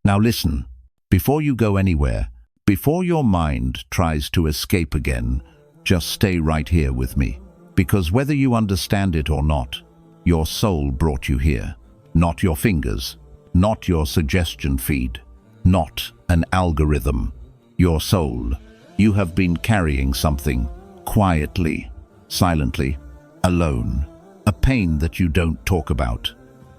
Now listen, before you go anywhere, before your mind tries to escape again, just stay right here with me. Because whether you understand it or not, your soul brought you here. Not your fingers, not your suggestion feed, not an algorithm. Your soul. You have been carrying something, quietly, silently, alone. A pain that you don't talk about,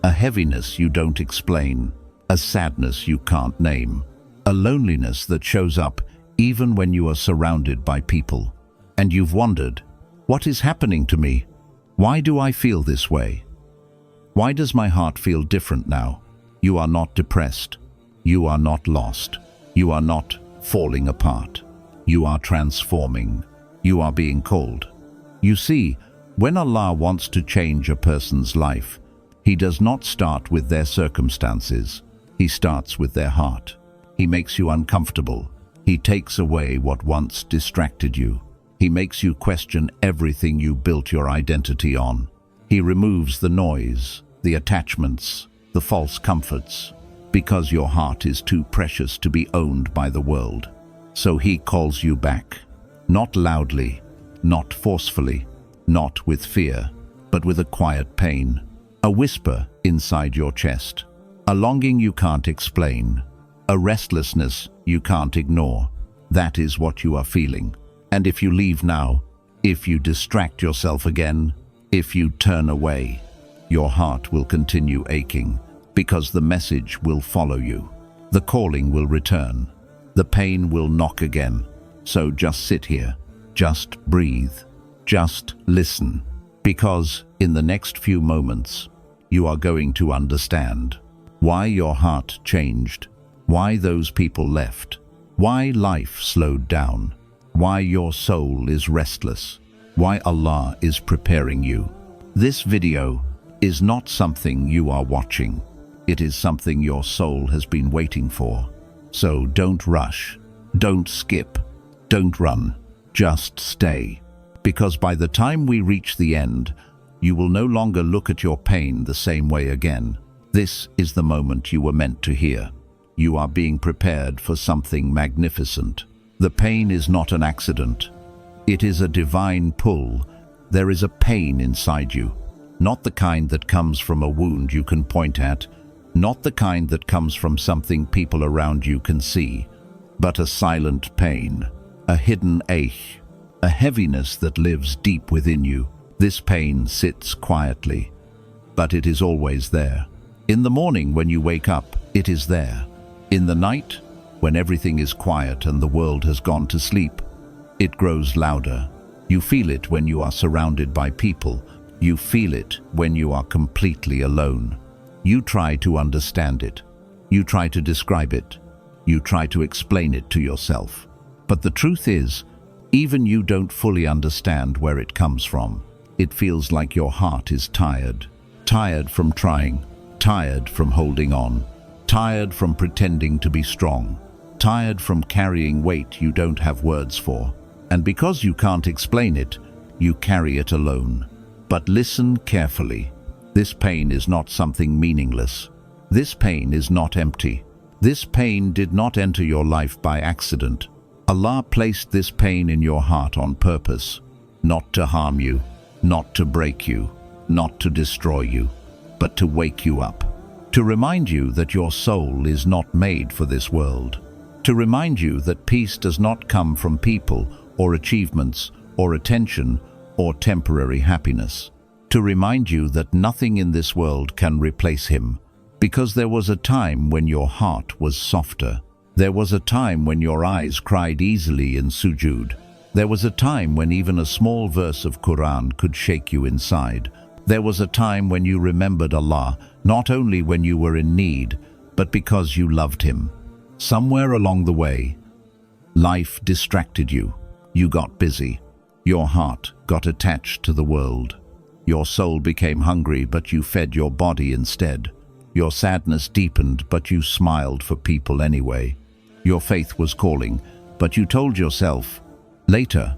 a heaviness you don't explain, a sadness you can't name, a loneliness that shows up even when you are surrounded by people. And you've wondered, what is happening to me? Why do I feel this way? Why does my heart feel different now? You are not depressed. You are not lost. You are not falling apart. You are transforming. You are being called. You see, when Allah wants to change a person's life, He does not start with their circumstances. He starts with their heart. He makes you uncomfortable. He takes away what once distracted you. He makes you question everything you built your identity on. He removes the noise, the attachments, the false comforts, because your heart is too precious to be owned by the world. So He calls you back, not loudly, not forcefully, not with fear, but with a quiet pain, a whisper inside your chest, a longing you can't explain, a restlessness you can't ignore. That is what you are feeling. And if you leave now, if you distract yourself again, if you turn away, your heart will continue aching, because the message will follow you. The calling will return. The pain will knock again. So just sit here, just breathe, just listen, because in the next few moments, you are going to understand why your heart changed, why those people left, why life slowed down, why your soul is restless, why Allah is preparing you. This video is not something you are watching. It is something your soul has been waiting for. So don't rush, don't skip, don't run, just stay. Because by the time we reach the end, you will no longer look at your pain the same way again. This is the moment you were meant to hear. You are being prepared for something magnificent. The pain is not an accident. It is a divine pull. There is a pain inside you, not the kind that comes from a wound you can point at, not the kind that comes from something people around you can see, but a silent pain, a hidden ache, a heaviness that lives deep within you. This pain sits quietly, but it is always there. In the morning when you wake up, it is there. In the night, when everything is quiet and the world has gone to sleep, it grows louder. You feel it when you are surrounded by people. You feel it when you are completely alone. You try to understand it. You try to describe it. You try to explain it to yourself. But the truth is, even you don't fully understand where it comes from. It feels like your heart is tired. Tired from trying. Tired from holding on. Tired from pretending to be strong. Tired from carrying weight you don't have words for. And because you can't explain it, you carry it alone. But listen carefully. This pain is not something meaningless. This pain is not empty. This pain did not enter your life by accident. Allah placed this pain in your heart on purpose, not to harm you, not to break you, not to destroy you, but to wake you up. To remind you that your soul is not made for this world. To remind you that peace does not come from people or achievements or attention or temporary happiness. To remind you that nothing in this world can replace Him, because there was a time when your heart was softer. There was a time when your eyes cried easily in sujood. There was a time when even a small verse of Quran could shake you inside. There was a time when you remembered Allah, not only when you were in need, but because you loved Him. Somewhere along the way, life distracted you. You got busy. Your heart got attached to the world. Your soul became hungry, but you fed your body instead. Your sadness deepened, but you smiled for people anyway. Your faith was calling, but you told yourself, later,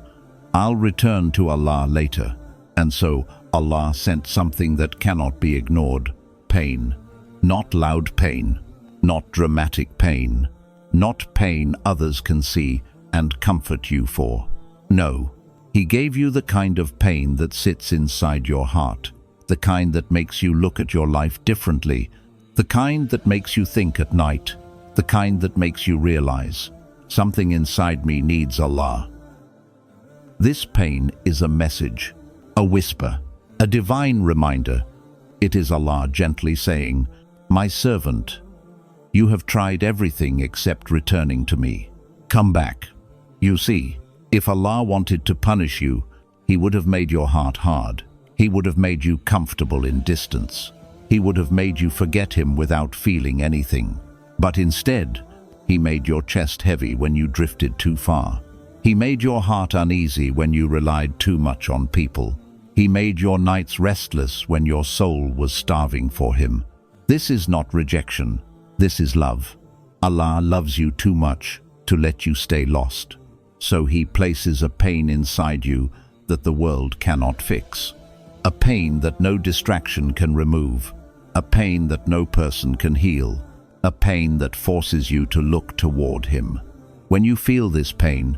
I'll return to Allah later. And so Allah sent something that cannot be ignored. Pain. Not loud pain. not dramatic pain, not pain others can see and comfort you for. No, He gave you the kind of pain that sits inside your heart, the kind that makes you look at your life differently, the kind that makes you think at night, the kind that makes you realize, something inside me needs Allah. This pain is a message, a whisper, a divine reminder. It is Allah gently saying, "My servant, you have tried everything except returning to me. Come back." You see, if Allah wanted to punish you, He would have made your heart hard. He would have made you comfortable in distance. He would have made you forget Him without feeling anything. But instead, He made your chest heavy when you drifted too far. He made your heart uneasy when you relied too much on people. He made your nights restless when your soul was starving for Him. This is not rejection. This is love. Allah loves you too much to let you stay lost. So He places a pain inside you that the world cannot fix. A pain that no distraction can remove. A pain that no person can heal. A pain that forces you to look toward Him. When you feel this pain,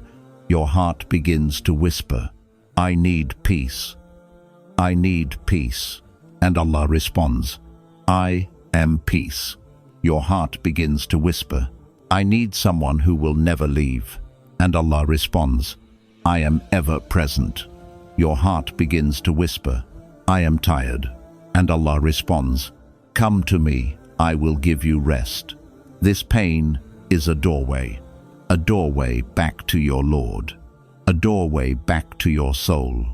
your heart begins to whisper, "I need peace. I need peace." And Allah responds, "I am peace." Your heart begins to whisper, "I need someone who will never leave." And Allah responds, "I am ever present." Your heart begins to whisper, "I am tired." And Allah responds, "Come to me, I will give you rest." This pain is a doorway back to your Lord, a doorway back to your soul,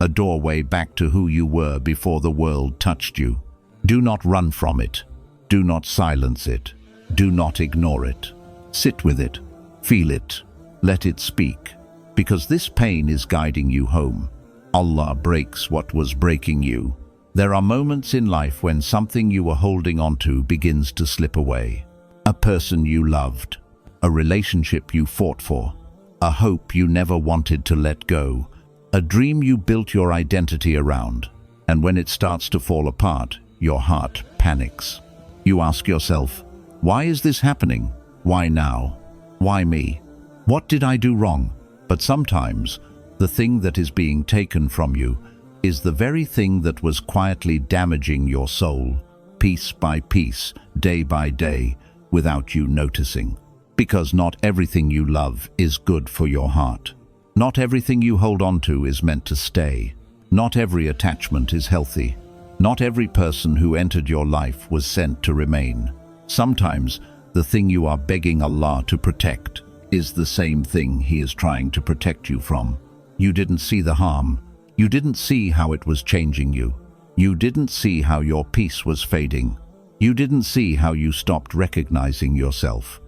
a doorway back to who you were before the world touched you. Do not run from it. Do not silence it. Do not ignore it. Sit with it. Feel it. Let it speak. Because this pain is guiding you home. Allah breaks what was breaking you. There are moments in life when something you were holding onto begins to slip away. A person you loved, a relationship you fought for, a hope you never wanted to let go, a dream you built your identity around. And when it starts to fall apart, your heart panics. You ask yourself, why is this happening? Why now? Why me? What did I do wrong? But sometimes, the thing that is being taken from you is the very thing that was quietly damaging your soul, piece by piece, day by day, without you noticing. Because not everything you love is good for your heart. Not everything you hold on to is meant to stay. Not every attachment is healthy. Not every person who entered your life was sent to remain. Sometimes, the thing you are begging Allah to protect is the same thing He is trying to protect you from. You didn't see the harm. You didn't see how it was changing you. You didn't see how your peace was fading. You didn't see how you stopped recognizing yourself.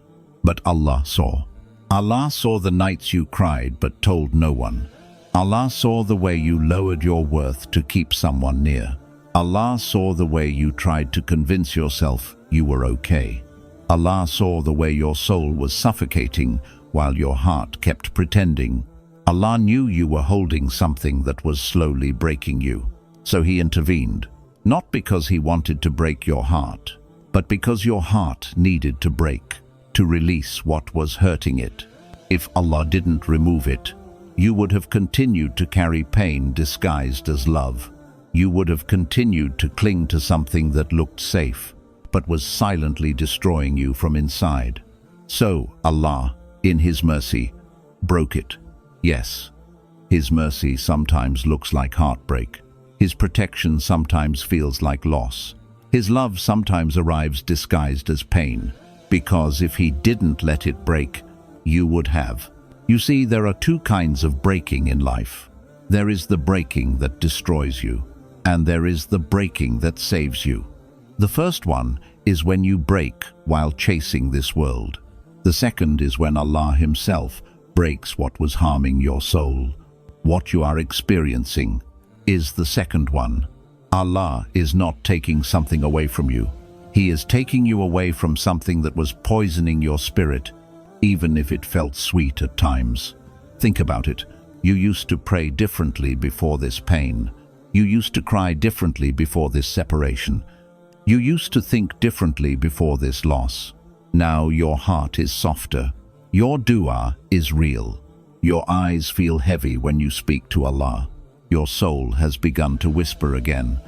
But Allah saw. Allah saw the nights you cried but told no one. Allah saw the way you lowered your worth to keep someone near. Allah saw the way you tried to convince yourself you were okay. Allah saw the way your soul was suffocating while your heart kept pretending. Allah knew you were holding something that was slowly breaking you. So He intervened, not because He wanted to break your heart, but because your heart needed to break, to release what was hurting it. If Allah didn't remove it, you would have continued to carry pain disguised as love. You would have continued to cling to something that looked safe, but was silently destroying you from inside. So Allah, in His mercy, broke it. Yes, His mercy sometimes looks like heartbreak. His protection sometimes feels like loss. His love sometimes arrives disguised as pain, because if He didn't let it break, you would have. You see, there are two kinds of breaking in life. There is the breaking that destroys you, and there is the breaking that saves you. The first one is when you break while chasing this world. The second is when Allah Himself breaks what was harming your soul. What you are experiencing is the second one. Allah is not taking something away from you. He is taking you away from something that was poisoning your spirit, even if it felt sweet at times. Think about it. You used to pray differently before this pain. You used to cry differently before this separation. You used to think differently before this loss. Now your heart is softer. Your dua is real. Your eyes feel heavy when you speak to Allah. Your soul has begun to whisper again.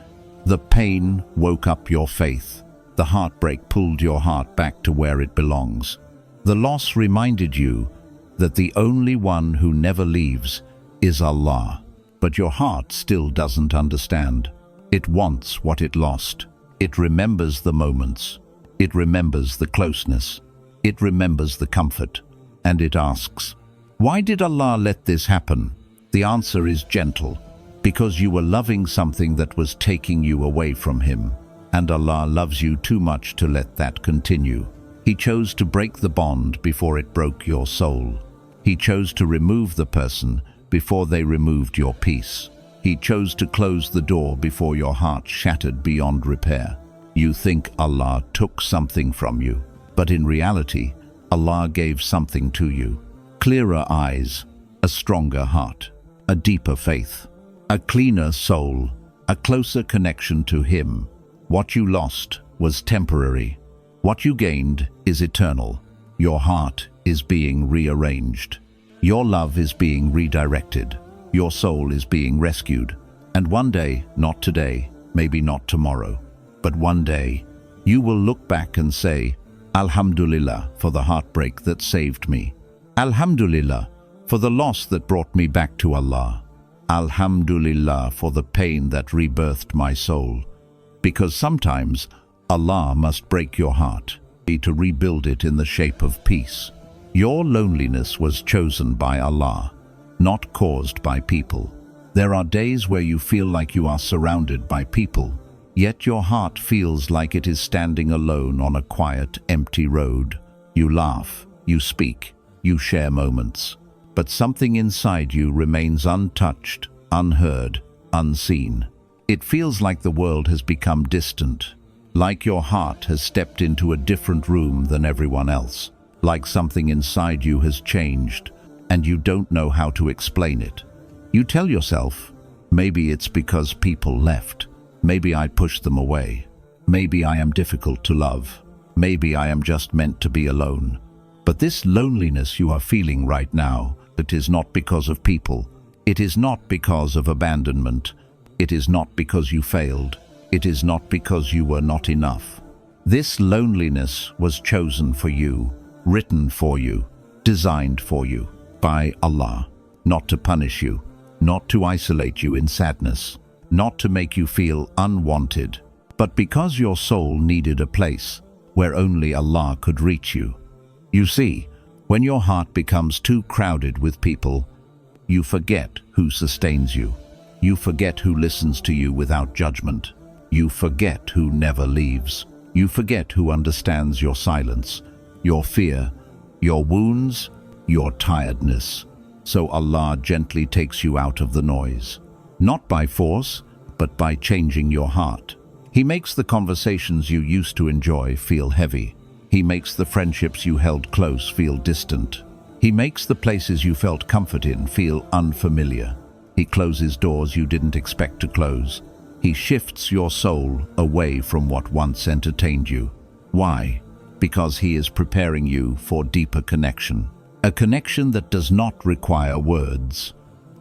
The pain woke up your faith. The heartbreak pulled your heart back to where it belongs. The loss reminded you that the only one who never leaves is Allah. But your heart still doesn't understand. It wants what it lost. It remembers the moments. It remembers the closeness. It remembers the comfort. And it asks, why did Allah let this happen? The answer is gentle. Because you were loving something that was taking you away from Him. And Allah loves you too much to let that continue. He chose to break the bond before it broke your soul. He chose to remove the person before they removed your peace. He chose to close the door before your heart shattered beyond repair. You think Allah took something from you, but in reality, Allah gave something to you. Clearer eyes, a stronger heart, a deeper faith, a cleaner soul, a closer connection to Him. What you lost was temporary. What you gained is eternal. Your heart is being rearranged. Your love is being redirected. Your soul is being rescued. And one day, not today, maybe not tomorrow, but one day, you will look back and say, Alhamdulillah for the heartbreak that saved me. Alhamdulillah for the loss that brought me back to Allah. Alhamdulillah for the pain that rebirthed my soul. Because sometimes Allah must break your heart to rebuild it in the shape of peace. Your loneliness was chosen by Allah, not caused by people. There are days where you feel like you are surrounded by people, yet your heart feels like it is standing alone on a quiet, empty road. You laugh, you speak, you share moments, but something inside you remains untouched, unheard, unseen. It feels like the world has become distant, like your heart has stepped into a different room than everyone else, like something inside you has changed, and you don't know how to explain it. You tell yourself, maybe it's because people left. Maybe I pushed them away. Maybe I am difficult to love. Maybe I am just meant to be alone. But this loneliness you are feeling right now, it is not because of people. It is not because of abandonment. It is not because you failed. It is not because you were not enough. This loneliness was chosen for you, written for you, designed for you by Allah, not to punish you, not to isolate you in sadness, not to make you feel unwanted, but because your soul needed a place where only Allah could reach you. You see, when your heart becomes too crowded with people, you forget who sustains you. You forget who listens to you without judgment. You forget who never leaves. You forget who understands your silence, your fear, your wounds, your tiredness. So Allah gently takes you out of the noise, not by force, but by changing your heart. He makes the conversations you used to enjoy feel heavy. He makes the friendships you held close feel distant. He makes the places you felt comfort in feel unfamiliar. He closes doors you didn't expect to close. He shifts your soul away from what once entertained you. Why? Because He is preparing you for deeper connection. A connection that does not require words.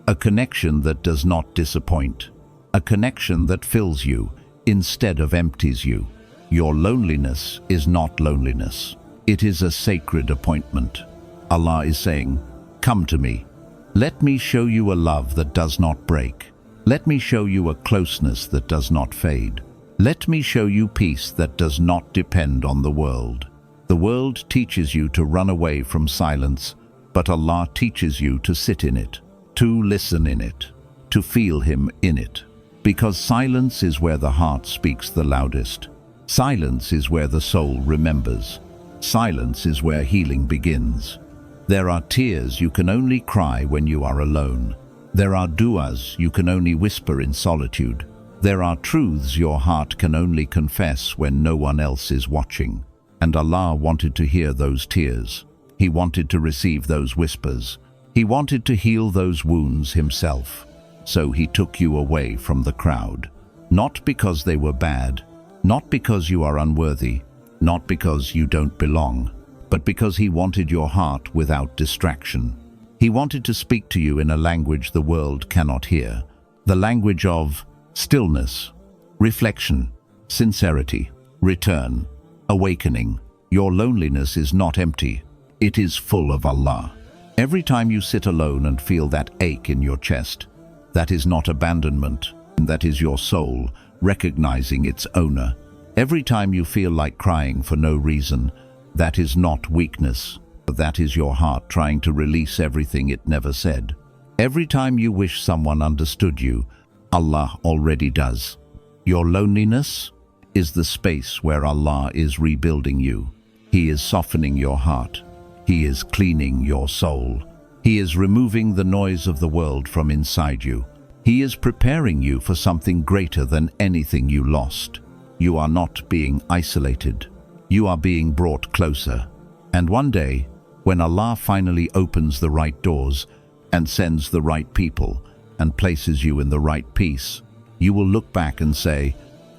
A connection that does not disappoint. A connection that fills you instead of empties you. Your loneliness is not loneliness. It is a sacred appointment. Allah is saying, come to me. Let me show you a love that does not break. Let me show you a closeness that does not fade. Let me show you peace that does not depend on the world. The world teaches you to run away from silence, but Allah teaches you to sit in it, to listen in it, to feel Him in it. Because silence is where the heart speaks the loudest. Silence is where the soul remembers. Silence is where healing begins. There are tears you can only cry when you are alone. There are du'as you can only whisper in solitude. There are truths your heart can only confess when no one else is watching. And Allah wanted to hear those tears. He wanted to receive those whispers. He wanted to heal those wounds Himself. So He took you away from the crowd. Not because they were bad, not because you are unworthy, not because you don't belong, but because He wanted your heart without distraction. He wanted to speak to you in a language the world cannot hear, the language of stillness, reflection, sincerity, return, awakening. Your loneliness is not empty, it is full of Allah. Every time you sit alone and feel that ache in your chest, that is not abandonment, that is your soul recognizing its owner. Every time you feel like crying for no reason, that is not weakness, that is your heart trying to release everything it never said. Every time you wish someone understood you, Allah already does. Your loneliness is the space where Allah is rebuilding you. He is softening your heart. He is cleaning your soul. He is removing the noise of the world from inside you. He is preparing you for something greater than anything you lost. You are not being isolated. You are being brought closer. And one day, when Allah finally opens the right doors and sends the right people and places you in the right peace, you will look back and say,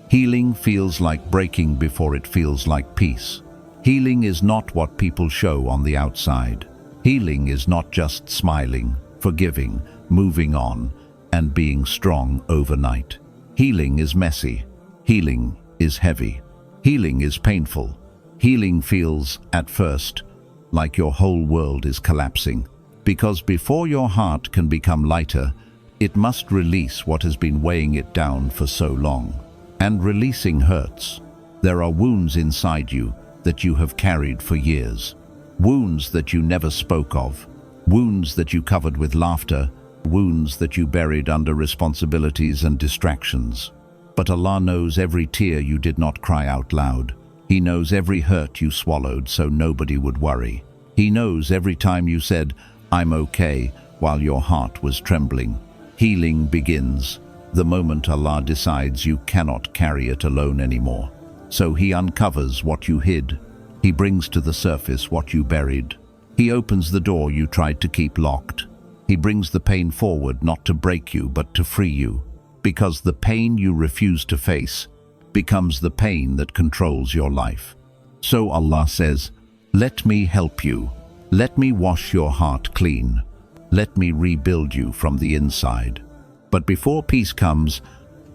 healing feels like breaking before it feels like peace. Healing is not what people show on the outside. Healing is not just smiling, forgiving, moving on, and being strong overnight. Healing is messy. Healing is heavy. Healing is painful. Healing feels, at first, like your whole world is collapsing. Because before your heart can become lighter, it must release what has been weighing it down for so long. And releasing hurts. There are wounds inside you that you have carried for years. Wounds that you never spoke of. Wounds that you covered with laughter. Wounds that you buried under responsibilities and distractions. But Allah knows every tear you did not cry out loud. He knows every hurt you swallowed so nobody would worry. He knows every time you said, "I'm okay," while your heart was trembling. Healing begins the moment Allah decides you cannot carry it alone anymore. So He uncovers what you hid. He brings to the surface what you buried. He opens the door you tried to keep locked. He brings the pain forward not to break you but to free you. Because the pain you refuse to face becomes the pain that controls your life. So Allah says, "Let me help you. Let me wash your heart clean. Let me rebuild you from the inside." But before peace comes,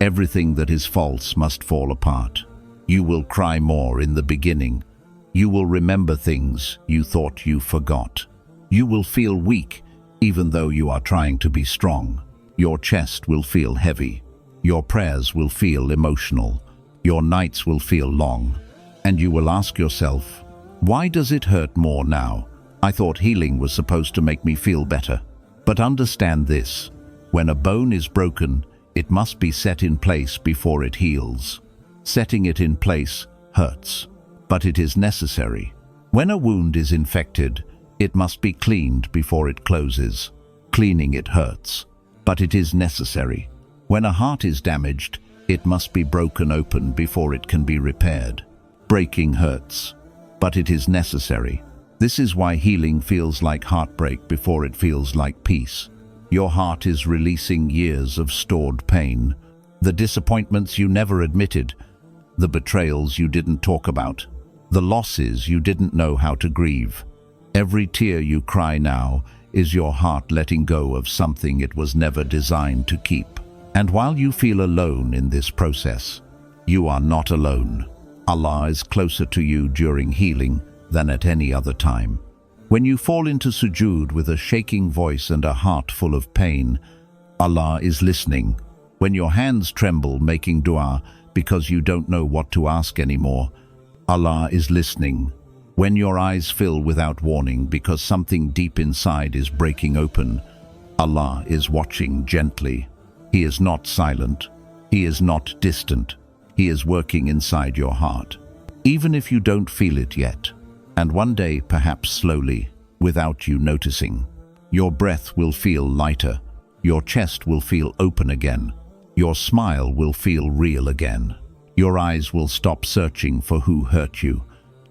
everything that is false must fall apart. You will cry more in the beginning. You will remember things you thought you forgot. You will feel weak even though you are trying to be strong. Your chest will feel heavy. Your prayers will feel emotional. Your nights will feel long. And you will ask yourself, why does it hurt more now? I thought healing was supposed to make me feel better. But understand this, when a bone is broken, it must be set in place before it heals. Setting it in place hurts, but it is necessary. When a wound is infected, it must be cleaned before it closes. Cleaning it hurts, but it is necessary. When a heart is damaged, it must be broken open before it can be repaired. Breaking hurts, but it is necessary. This is why healing feels like heartbreak before it feels like peace. Your heart is releasing years of stored pain, the disappointments you never admitted, the betrayals you didn't talk about, the losses you didn't know how to grieve. Every tear you cry now is your heart letting go of something it was never designed to keep. And while you feel alone in this process, you are not alone. Allah is closer to you during healing than at any other time. When you fall into sujood with a shaking voice and a heart full of pain, Allah is listening. When your hands tremble making dua because you don't know what to ask anymore, Allah is listening. When your eyes fill without warning because something deep inside is breaking open, Allah is watching gently. He is not silent. He is not distant. He is working inside your heart, even if you don't feel it yet. And one day, perhaps slowly, without you noticing, your breath will feel lighter. Your chest will feel open again. Your smile will feel real again. Your eyes will stop searching for who hurt you.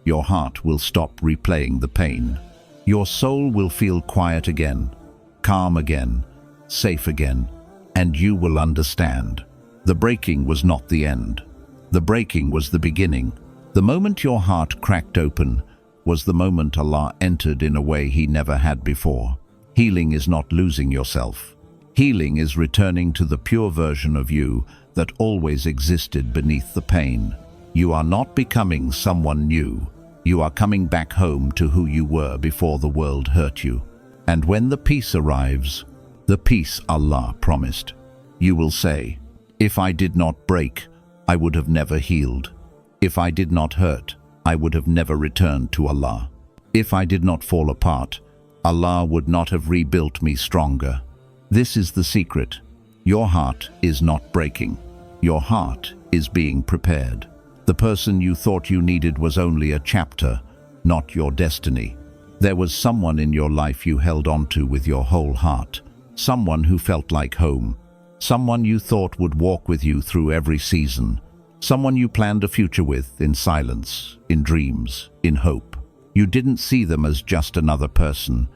Your heart will stop replaying the pain. Your soul will feel quiet again, calm again, safe again, and you will understand. The breaking was not the end. The breaking was the beginning. The moment your heart cracked open was the moment Allah entered in a way He never had before. Healing is not losing yourself. Healing is returning to the pure version of you that always existed beneath the pain. You are not becoming someone new. You are coming back home to who you were before the world hurt you. And when the peace arrives, the peace Allah promised, you will say, if I did not break, I would have never healed. If I did not hurt, I would have never returned to Allah. If I did not fall apart, Allah would not have rebuilt me stronger. This is the secret. Your heart is not breaking. Your heart is being prepared. The person you thought you needed was only a chapter, not your destiny. There was someone in your life you held on to with your whole heart. Someone who felt like home. Someone you thought would walk with you through every season. Someone you planned a future with in silence, in dreams, in hope. You didn't see them as just another person.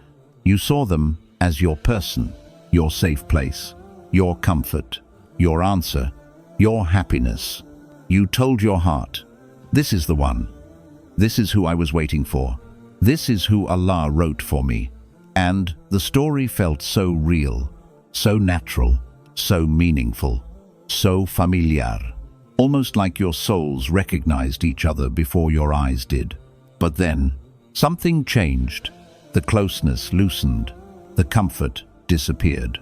You saw them as your person, your safe place, your comfort, your answer, your happiness. You told your heart, this is the one. This is who I was waiting for. This is who Allah wrote for me. And the story felt so real, so natural, so meaningful, so familiar. Almost like your souls recognized each other before your eyes did. But then, something changed. The closeness loosened. The comfort disappeared.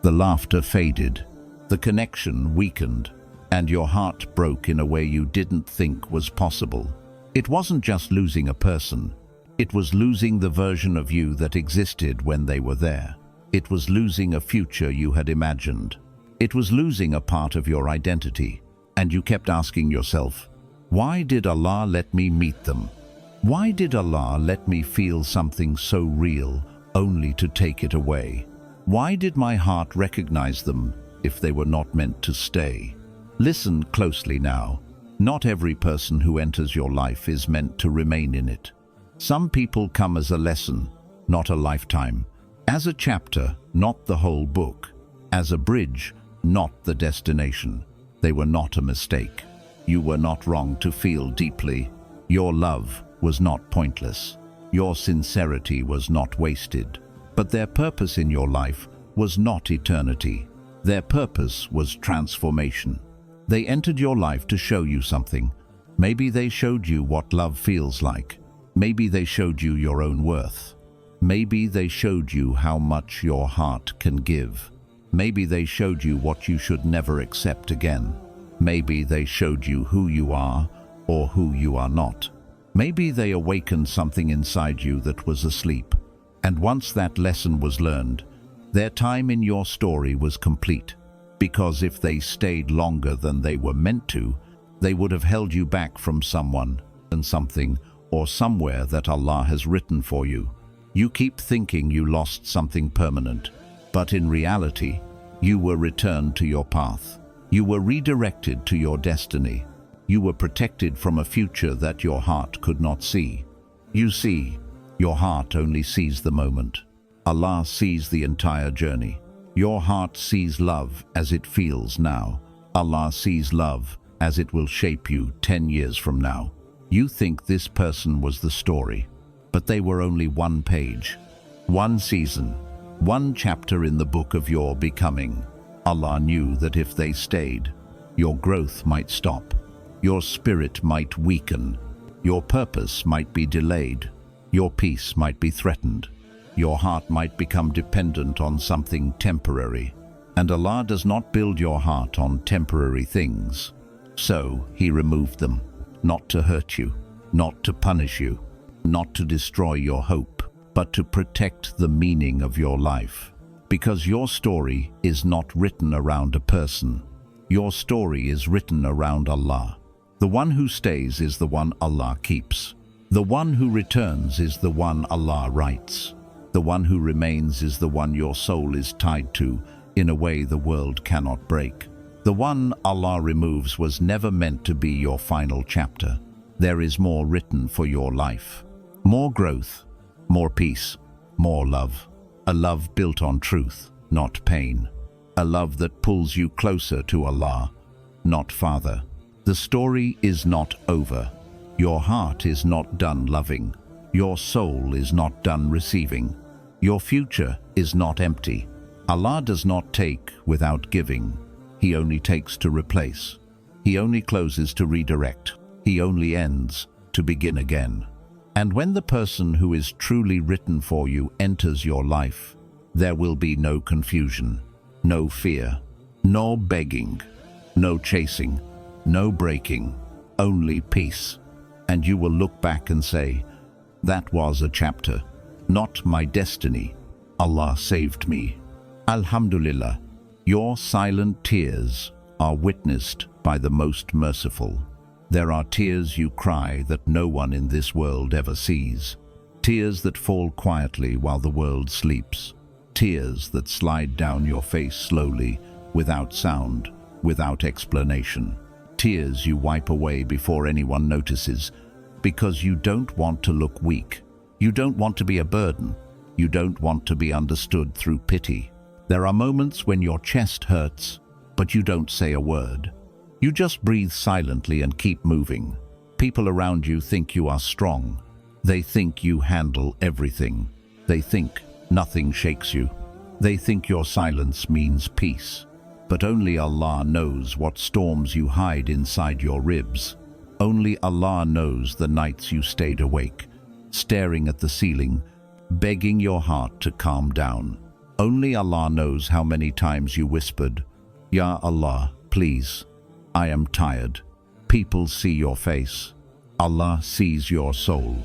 The laughter faded. The connection weakened. And your heart broke in a way you didn't think was possible. It wasn't just losing a person. It was losing the version of you that existed when they were there. It was losing a future you had imagined. It was losing a part of your identity. And you kept asking yourself, why did Allah let me meet them? Why did Allah let me feel something so real only to take it away? Why did my heart recognize them if they were not meant to stay? Listen closely now. Not every person who enters your life is meant to remain in it. Some people come as a lesson, not a lifetime. As a chapter, not the whole book. As a bridge, not the destination. They were not a mistake. You were not wrong to feel deeply. Your love was not pointless. Your sincerity was not wasted. But their purpose in your life was not eternity. Their purpose was transformation. They entered your life to show you something. Maybe they showed you what love feels like. Maybe they showed you your own worth. Maybe they showed you how much your heart can give. Maybe they showed you what you should never accept again. Maybe they showed you who you are or who you are not. Maybe they awakened something inside you that was asleep. And once that lesson was learned, their time in your story was complete. Because if they stayed longer than they were meant to, they would have held you back from someone and something or somewhere that Allah has written for you. You keep thinking you lost something permanent. But in reality, you were returned to your path. You were redirected to your destiny. You were protected from a future that your heart could not see. You see, your heart only sees the moment. Allah sees the entire journey. Your heart sees love as it feels now. Allah sees love as it will shape you 10 years from now. You think this person was the story, but they were only one page, one season, one chapter in the book of your becoming. Allah knew that if they stayed, your growth might stop, your spirit might weaken, your purpose might be delayed, your peace might be threatened, your heart might become dependent on something temporary. And Allah does not build your heart on temporary things. So He removed them, not to hurt you, not to punish you, not to destroy your hope, but to protect the meaning of your life. Because your story is not written around a person. Your story is written around Allah. The one who stays is the one Allah keeps. The one who returns is the one Allah writes. The one who remains is the one your soul is tied to in a way the world cannot break. The one Allah removes was never meant to be your final chapter. There is more written for your life. More growth, more peace, more love. A love built on truth, not pain. A love that pulls you closer to Allah, not farther. The story is not over. Your heart is not done loving. Your soul is not done receiving. Your future is not empty. Allah does not take without giving. He only takes to replace. He only closes to redirect. He only ends to begin again. And when the person who is truly written for you enters your life, there will be no confusion, no fear, no begging, no chasing, no breaking, only peace. And you will look back and say, that was a chapter, not my destiny. Allah saved me. Alhamdulillah, your silent tears are witnessed by the most merciful. There are tears you cry that no one in this world ever sees. Tears that fall quietly while the world sleeps. Tears that slide down your face slowly, without sound, without explanation. Tears you wipe away before anyone notices, because you don't want to look weak. You don't want to be a burden. You don't want to be understood through pity. There are moments when your chest hurts, but you don't say a word. You just breathe silently and keep moving. People around you think you are strong. They think you handle everything. They think nothing shakes you. They think your silence means peace. But only Allah knows what storms you hide inside your ribs. Only Allah knows the nights you stayed awake, staring at the ceiling, begging your heart to calm down. Only Allah knows how many times you whispered, Ya Allah, please, I am tired. People see your face. Allah sees your soul.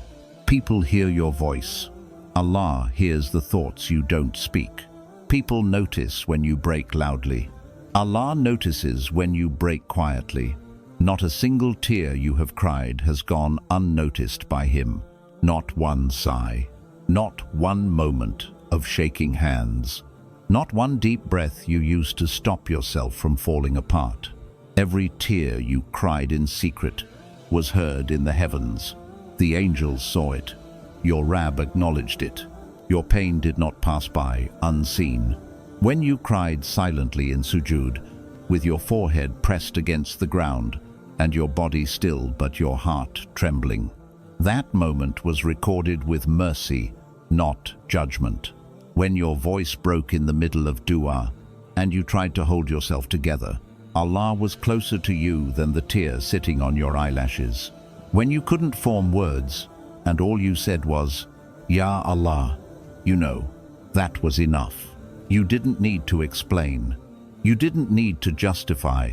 People hear your voice. Allah hears the thoughts you don't speak. People notice when you break loudly. Allah notices when you break quietly. Not a single tear you have cried has gone unnoticed by Him. Not one sigh. Not one moment of shaking hands. Not one deep breath you used to stop yourself from falling apart. Every tear you cried in secret was heard in the heavens. The angels saw it. Your Rabb acknowledged it. Your pain did not pass by unseen. When you cried silently in sujood, with your forehead pressed against the ground and your body still but your heart trembling, that moment was recorded with mercy, not judgment. When your voice broke in the middle of dua and you tried to hold yourself together, Allah was closer to you than the tear sitting on your eyelashes. When you couldn't form words and all you said was, Ya Allah, you know, that was enough. You didn't need to explain. You didn't need to justify.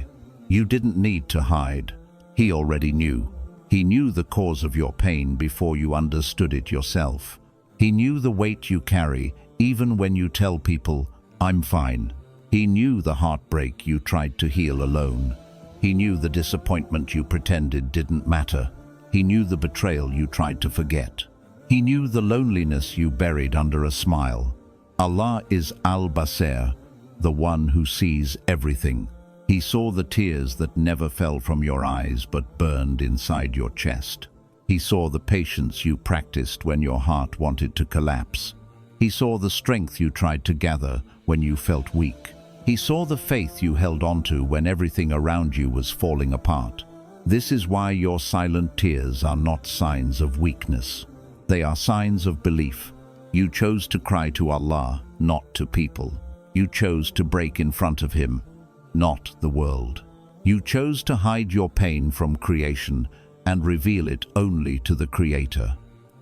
You didn't need to hide. He already knew. He knew the cause of your pain before you understood it yourself. He knew the weight you carry, even when you tell people, I'm fine. He knew the heartbreak you tried to heal alone. He knew the disappointment you pretended didn't matter. He knew the betrayal you tried to forget. He knew the loneliness you buried under a smile. Allah is Al-Basir, the one who sees everything. He saw the tears that never fell from your eyes but burned inside your chest. He saw the patience you practiced when your heart wanted to collapse. He saw the strength you tried to gather when you felt weak. He saw the faith you held onto when everything around you was falling apart. This is why your silent tears are not signs of weakness. They are signs of belief. You chose to cry to Allah, not to people. You chose to break in front of Him, not the world. You chose to hide your pain from creation and reveal it only to the Creator.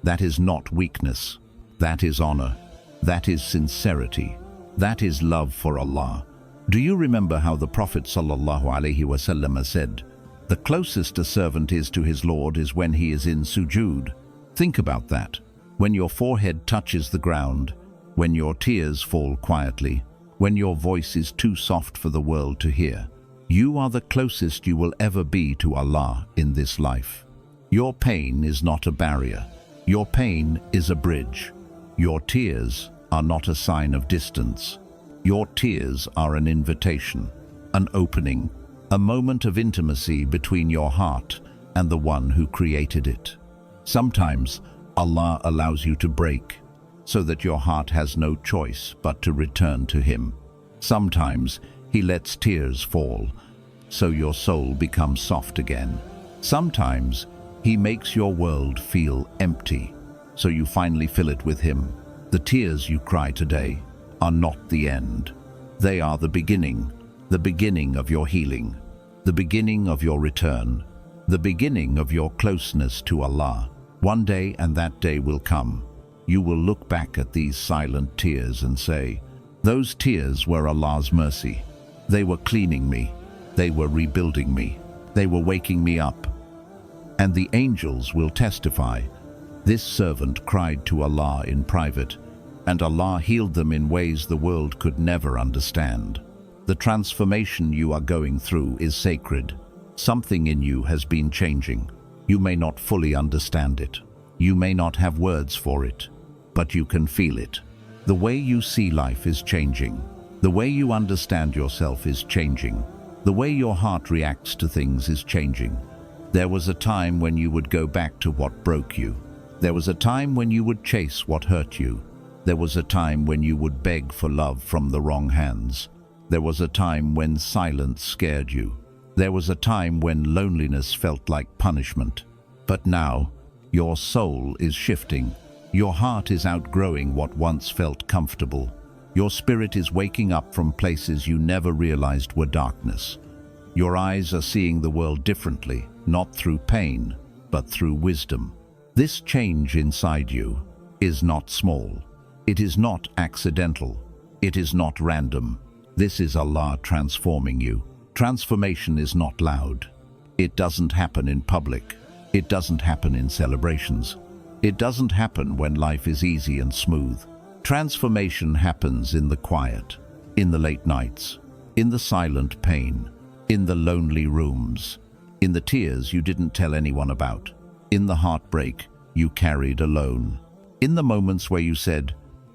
That is not weakness. That is honor. That is sincerity. That is love for Allah. Do you remember how the Prophet ﷺ said, the closest a servant is to his Lord is when he is in sujood? Think about that. When your forehead touches the ground, when your tears fall quietly, when your voice is too soft for the world to hear, you are the closest you will ever be to Allah in this life. Your pain is not a barrier. Your pain is a bridge. Your tears are not a sign of distance. Your tears are an invitation, an opening, a moment of intimacy between your heart and the one who created it. Sometimes Allah allows you to break so that your heart has no choice but to return to Him. Sometimes He lets tears fall so your soul becomes soft again. Sometimes He makes your world feel empty, so you finally fill it with Him. The tears you cry today are not the end. They are the beginning of your healing, the beginning of your return, the beginning of your closeness to Allah. One day, and that day will come, you will look back at these silent tears and say, those tears were Allah's mercy. They were cleaning me. They were rebuilding me. They were waking me up. And the angels will testify, this servant cried to Allah in private, and Allah healed them in ways the world could never understand. The transformation you are going through is sacred. Something in you has been changing. You may not fully understand it. You may not have words for it, but you can feel it. The way you see life is changing. The way you understand yourself is changing. The way your heart reacts to things is changing. There was a time when you would go back to what broke you. There was a time when you would chase what hurt you. There was a time when you would beg for love from the wrong hands. There was a time when silence scared you. There was a time when loneliness felt like punishment. But now, your soul is shifting. Your heart is outgrowing what once felt comfortable. Your spirit is waking up from places you never realized were darkness. Your eyes are seeing the world differently, not through pain, but through wisdom. This change inside you is not small. It is not accidental. It is not random. This is Allah transforming you. Transformation is not loud. It doesn't happen in public. It doesn't happen in celebrations. It doesn't happen when life is easy and smooth. Transformation happens in the quiet, in the late nights, in the silent pain, in the lonely rooms, in the tears you didn't tell anyone about, in the heartbreak you carried alone, in the moments where you said,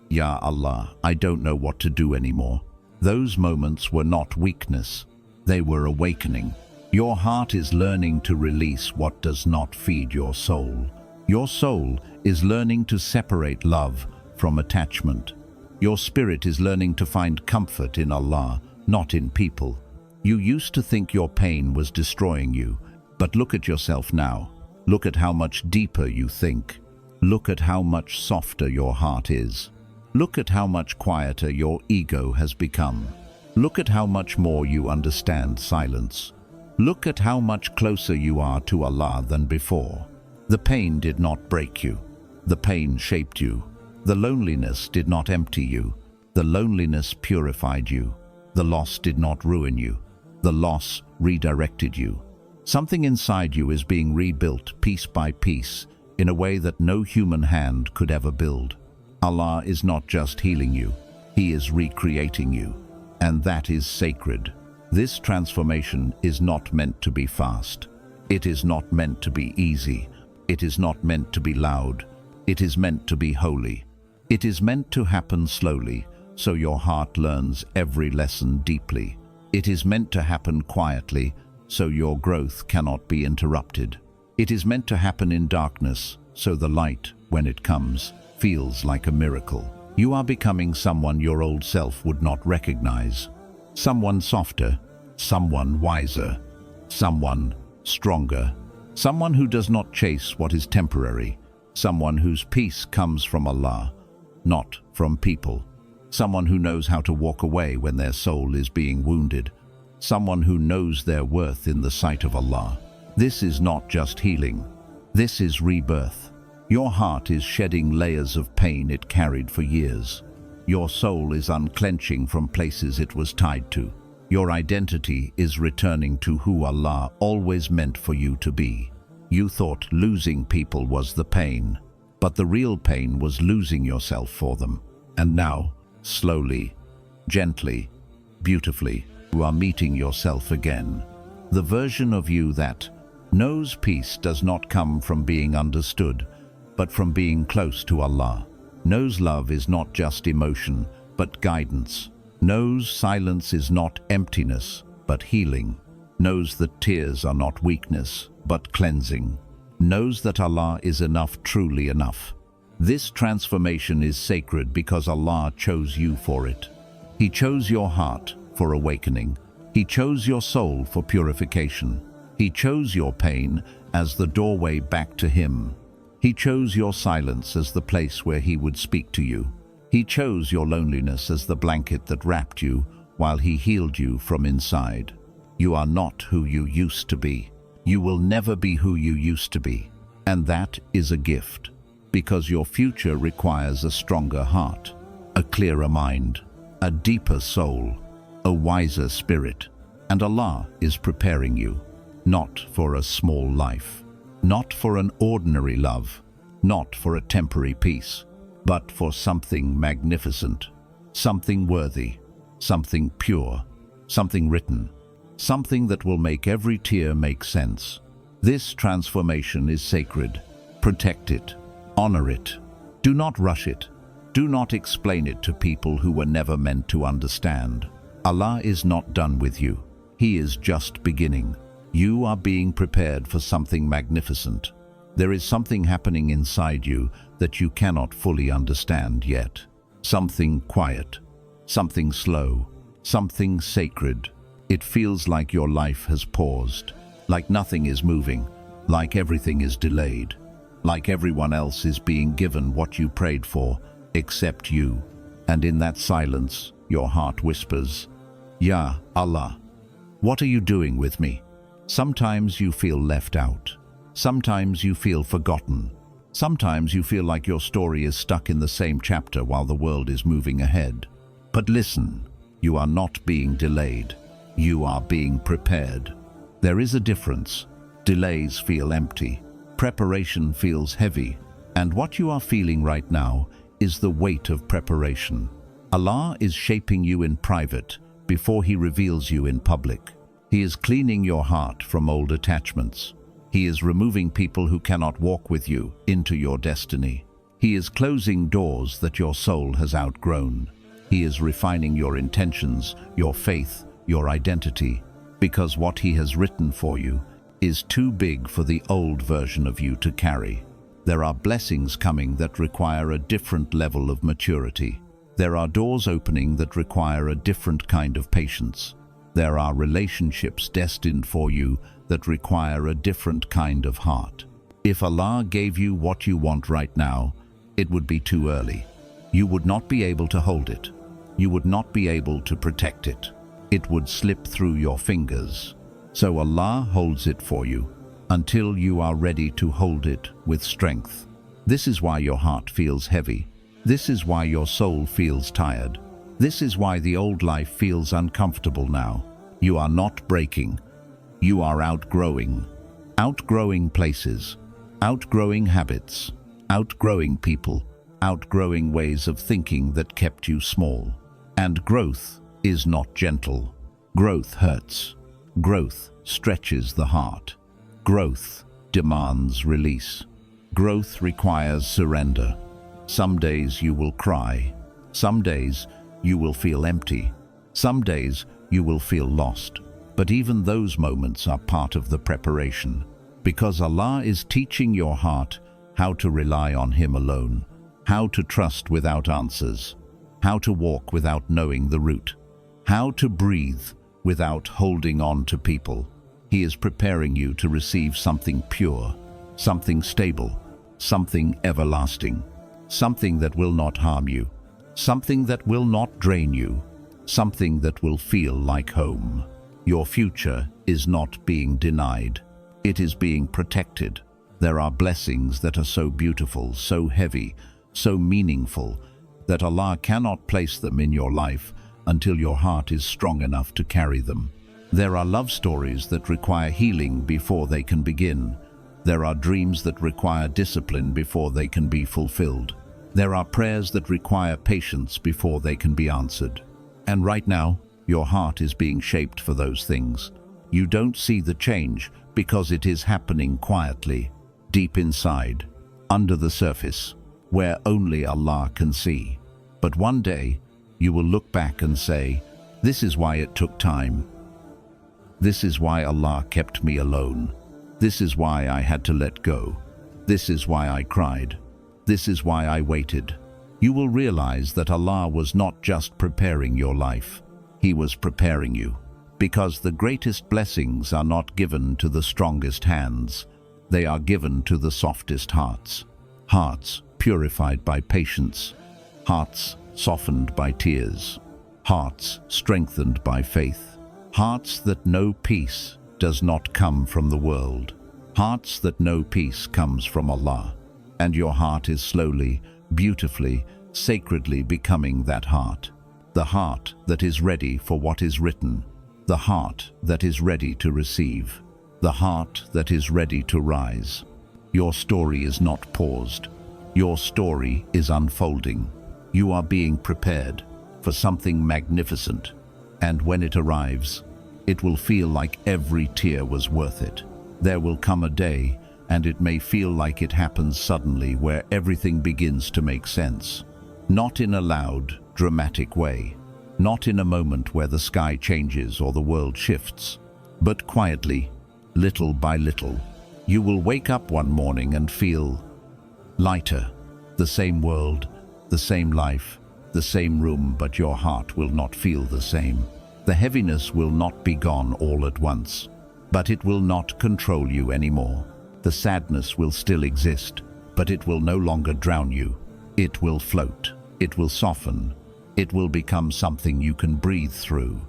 Ya Allah, I don't know what to do anymore. Those moments were not weakness. They were awakening. Your heart is learning to release what does not feed your soul. Your soul is learning to separate love from attachment. Your spirit is learning to find comfort in Allah, not in people. You used to think your pain was destroying you, but look at yourself now. Look at how much deeper you think. Look at how much softer your heart is. Look at how much quieter your ego has become. Look at how much more you understand silence. Look at how much closer you are to Allah than before. The pain did not break you. The pain shaped you. The loneliness did not empty you. The loneliness purified you. The loss did not ruin you. The loss redirected you. Something inside you is being rebuilt piece by piece in a way that no human hand could ever build. Allah is not just healing you. He is recreating you. And that is sacred. This transformation is not meant to be fast. It is not meant to be easy. It is not meant to be loud. It is meant to be holy. It is meant to happen slowly, so your heart learns every lesson deeply. It is meant to happen quietly, so your growth cannot be interrupted. It is meant to happen in darkness, so the light, when it comes, feels like a miracle. You are becoming someone your old self would not recognize. Someone softer, someone wiser, someone stronger, someone who does not chase what is temporary, someone whose peace comes from Allah, not from people, someone who knows how to walk away when their soul is being wounded, someone who knows their worth in the sight of Allah. This is not just healing. This is rebirth. Your heart is shedding layers of pain it carried for years. Your soul is unclenching from places it was tied to. Your identity is returning to who Allah always meant for you to be. You thought losing people was the pain, but the real pain was losing yourself for them. And now, slowly, gently, beautifully, you are meeting yourself again. The version of you that knows peace does not come from being understood, but from being close to Allah. Knows love is not just emotion, but guidance. Knows silence is not emptiness, but healing. Knows that tears are not weakness, but cleansing. Knows that Allah is enough, truly enough. This transformation is sacred because Allah chose you for it. He chose your heart for awakening. He chose your soul for purification. He chose your pain as the doorway back to Him. He chose your silence as the place where He would speak to you. He chose your loneliness as the blanket that wrapped you while He healed you from inside. You are not who you used to be. You will never be who you used to be. And that is a gift, because your future requires a stronger heart, a clearer mind, a deeper soul, a wiser spirit. And Allah is preparing you, not for a small life, not for an ordinary love, not for a temporary peace, but for something magnificent, something worthy, something pure, something written, something that will make every tear make sense. This transformation is sacred. Protect it. Honor it. Do not rush it. Do not explain it to people who were never meant to understand. Allah is not done with you. He is just beginning. You are being prepared for something magnificent. There is something happening inside you that you cannot fully understand yet. Something quiet, something slow, something sacred. It feels like your life has paused, like nothing is moving, like everything is delayed, like everyone else is being given what you prayed for, except you. And in that silence, your heart whispers, "Ya Allah, what are you doing with me?" Sometimes you feel left out. Sometimes you feel forgotten. Sometimes you feel like your story is stuck in the same chapter while the world is moving ahead. But listen, you are not being delayed. You are being prepared. There is a difference. Delays feel empty. Preparation feels heavy. And what you are feeling right now is the weight of preparation. Allah is shaping you in private before He reveals you in public. He is cleaning your heart from old attachments. He is removing people who cannot walk with you into your destiny. He is closing doors that your soul has outgrown. He is refining your intentions, your faith, your identity, because what He has written for you is too big for the old version of you to carry. There are blessings coming that require a different level of maturity. There are doors opening that require a different kind of patience. There are relationships destined for you that require a different kind of heart. If Allah gave you what you want right now, it would be too early. You would not be able to hold it. You would not be able to protect it. It would slip through your fingers. So Allah holds it for you until you are ready to hold it with strength. This is why your heart feels heavy. This is why your soul feels tired. This is why the old life feels uncomfortable now. You are not breaking. You are outgrowing. Outgrowing places. Outgrowing habits. Outgrowing people. Outgrowing ways of thinking that kept you small. And growth is not gentle. Growth hurts. Growth stretches the heart. Growth demands release. Growth requires surrender. Some days you will cry. Some days you will feel empty. Some days you will feel lost. But even those moments are part of the preparation, because Allah is teaching your heart how to rely on Him alone, how to trust without answers, how to walk without knowing the route, how to breathe without holding on to people. He is preparing you to receive something pure, something stable, something everlasting, something that will not harm you, something that will not drain you, something that will feel like home. Your future is not being denied. It is being protected. There are blessings that are so beautiful, so heavy, so meaningful, that Allah cannot place them in your life until your heart is strong enough to carry them. There are love stories that require healing before they can begin. There are dreams that require discipline before they can be fulfilled. There are prayers that require patience before they can be answered. And right now, your heart is being shaped for those things. You don't see the change because it is happening quietly, deep inside, under the surface, where only Allah can see. But one day, you will look back and say, "This is why it took time. This is why Allah kept me alone. This is why I had to let go. This is why I cried. This is why I waited." You will realize that Allah was not just preparing your life. He was preparing you. Because the greatest blessings are not given to the strongest hands. They are given to the softest hearts. Hearts purified by patience. Hearts softened by tears. Hearts strengthened by faith. Hearts that know peace does not come from the world. Hearts that know peace comes from Allah. And your heart is slowly, beautifully, sacredly becoming that heart. The heart that is ready for what is written. The heart that is ready to receive. The heart that is ready to rise. Your story is not paused. Your story is unfolding. You are being prepared for something magnificent. And when it arrives, it will feel like every tear was worth it. There will come a day, and it may feel like it happens suddenly, where everything begins to make sense. Not in a loud, dramatic way. Not in a moment where the sky changes or the world shifts. But quietly, little by little, you will wake up one morning and feel lighter. The same world, the same life, the same room, but your heart will not feel the same. The heaviness will not be gone all at once, but it will not control you anymore. The sadness will still exist, but it will no longer drown you. It will float. It will soften. It will become something you can breathe through.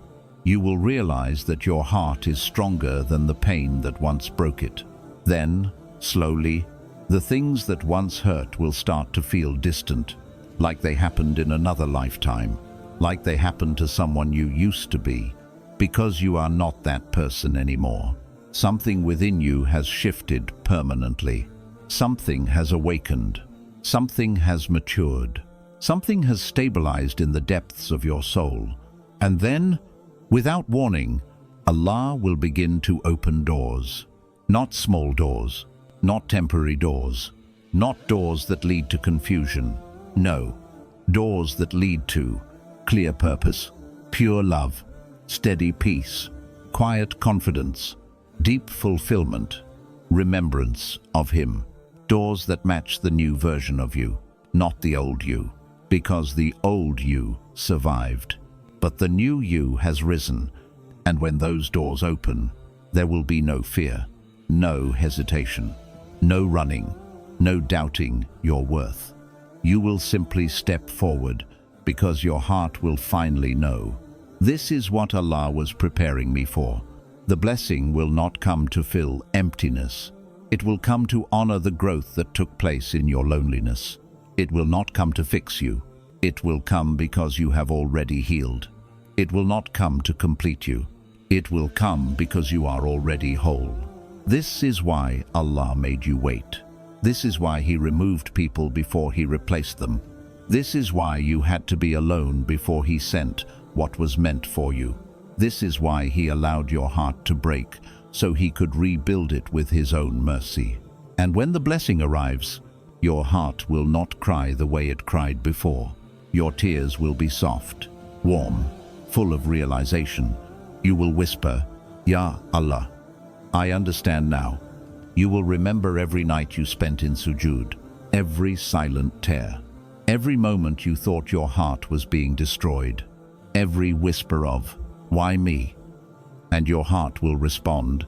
You will realize that your heart is stronger than the pain that once broke it. Then, slowly, the things that once hurt will start to feel distant, like they happened in another lifetime, like they happened to someone you used to be, because you are not that person anymore. Something within you has shifted permanently. Something has awakened. Something has matured. Something has stabilized in the depths of your soul. And then, without warning, Allah will begin to open doors. Not small doors, not temporary doors, not doors that lead to confusion. No, doors that lead to clear purpose, pure love, steady peace, quiet confidence, deep fulfillment, remembrance of Him. Doors that match the new version of you, not the old you, because the old you survived. But the new you has risen, and when those doors open, there will be no fear, no hesitation, no running, no doubting your worth. You will simply step forward, because your heart will finally know. This is what Allah was preparing me for. The blessing will not come to fill emptiness. It will come to honor the growth that took place in your loneliness. It will not come to fix you. It will come because you have already healed. It will not come to complete you. It will come because you are already whole. This is why Allah made you wait. This is why He removed people before He replaced them. This is why you had to be alone before He sent what was meant for you. This is why He allowed your heart to break, so He could rebuild it with His own mercy. And when the blessing arrives, your heart will not cry the way it cried before. Your tears will be soft, warm, full of realization. You will whisper, "Ya Allah, I understand now." You will remember every night you spent in sujood, every silent tear, every moment you thought your heart was being destroyed, every whisper of, "Why me?" And your heart will respond,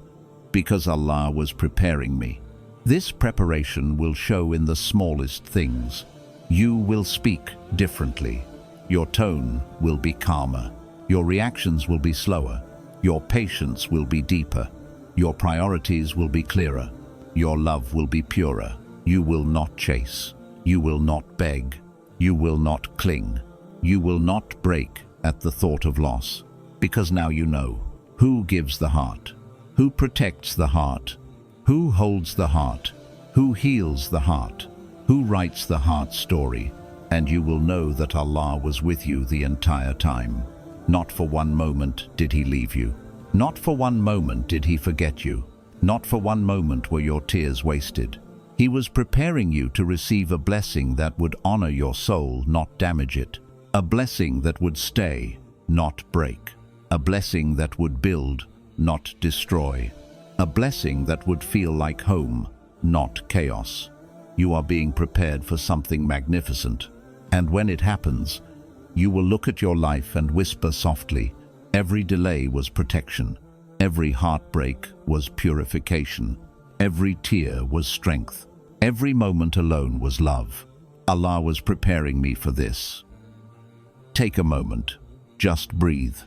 "Because Allah was preparing me." This preparation will show in the smallest things. You will speak differently. Your tone will be calmer. Your reactions will be slower. Your patience will be deeper. Your priorities will be clearer. Your love will be purer. You will not chase. You will not beg. You will not cling. You will not break at the thought of loss. Because now you know who gives the heart, who protects the heart, who holds the heart, who heals the heart, who writes the heart's story. And you will know that Allah was with you the entire time. Not for one moment did He leave you. Not for one moment did He forget you. Not for one moment were your tears wasted. He was preparing you to receive a blessing that would honor your soul, not damage it. A blessing that would stay, not break. A blessing that would build, not destroy. A blessing that would feel like home, not chaos. You are being prepared for something magnificent. And when it happens, you will look at your life and whisper softly, "Every delay was protection. Every heartbreak was purification. Every tear was strength. Every moment alone was love. Allah was preparing me for this. Take a moment. Just breathe.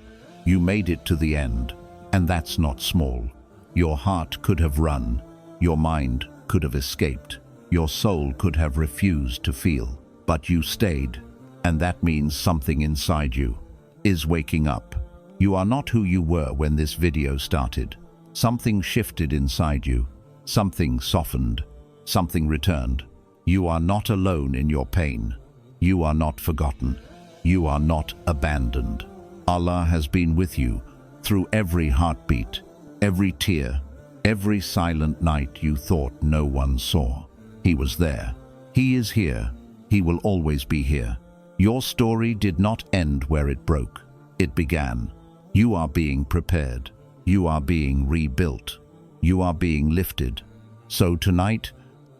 You made it to the end, and that's not small. Your heart could have run. Your mind could have escaped. Your soul could have refused to feel. But you stayed, and that means something inside you is waking up. You are not who you were when this video started. Something shifted inside you. Something softened. Something returned. You are not alone in your pain. You are not forgotten. You are not abandoned. Allah has been with you through every heartbeat, every tear, every silent night you thought no one saw. He was there. He is here. He will always be here. Your story did not end where it broke. It began. You are being prepared. You are being rebuilt. You are being lifted. So tonight,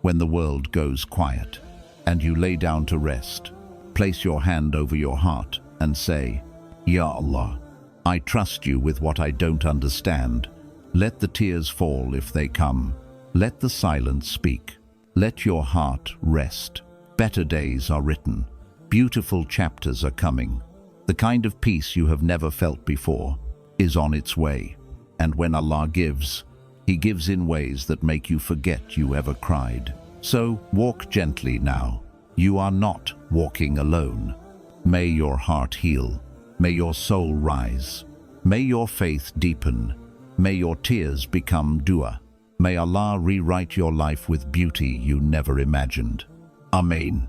when the world goes quiet and you lay down to rest, place your hand over your heart and say, Ya Allah, I trust you with what I don't understand. Let the tears fall if they come. Let the silence speak. Let your heart rest. Better days are written. Beautiful chapters are coming. The kind of peace you have never felt before is on its way. And when Allah gives, He gives in ways that make you forget you ever cried. So walk gently now. You are not walking alone. May your heart heal. May your soul rise. May your faith deepen. May your tears become dua. May Allah rewrite your life with beauty you never imagined. Ameen.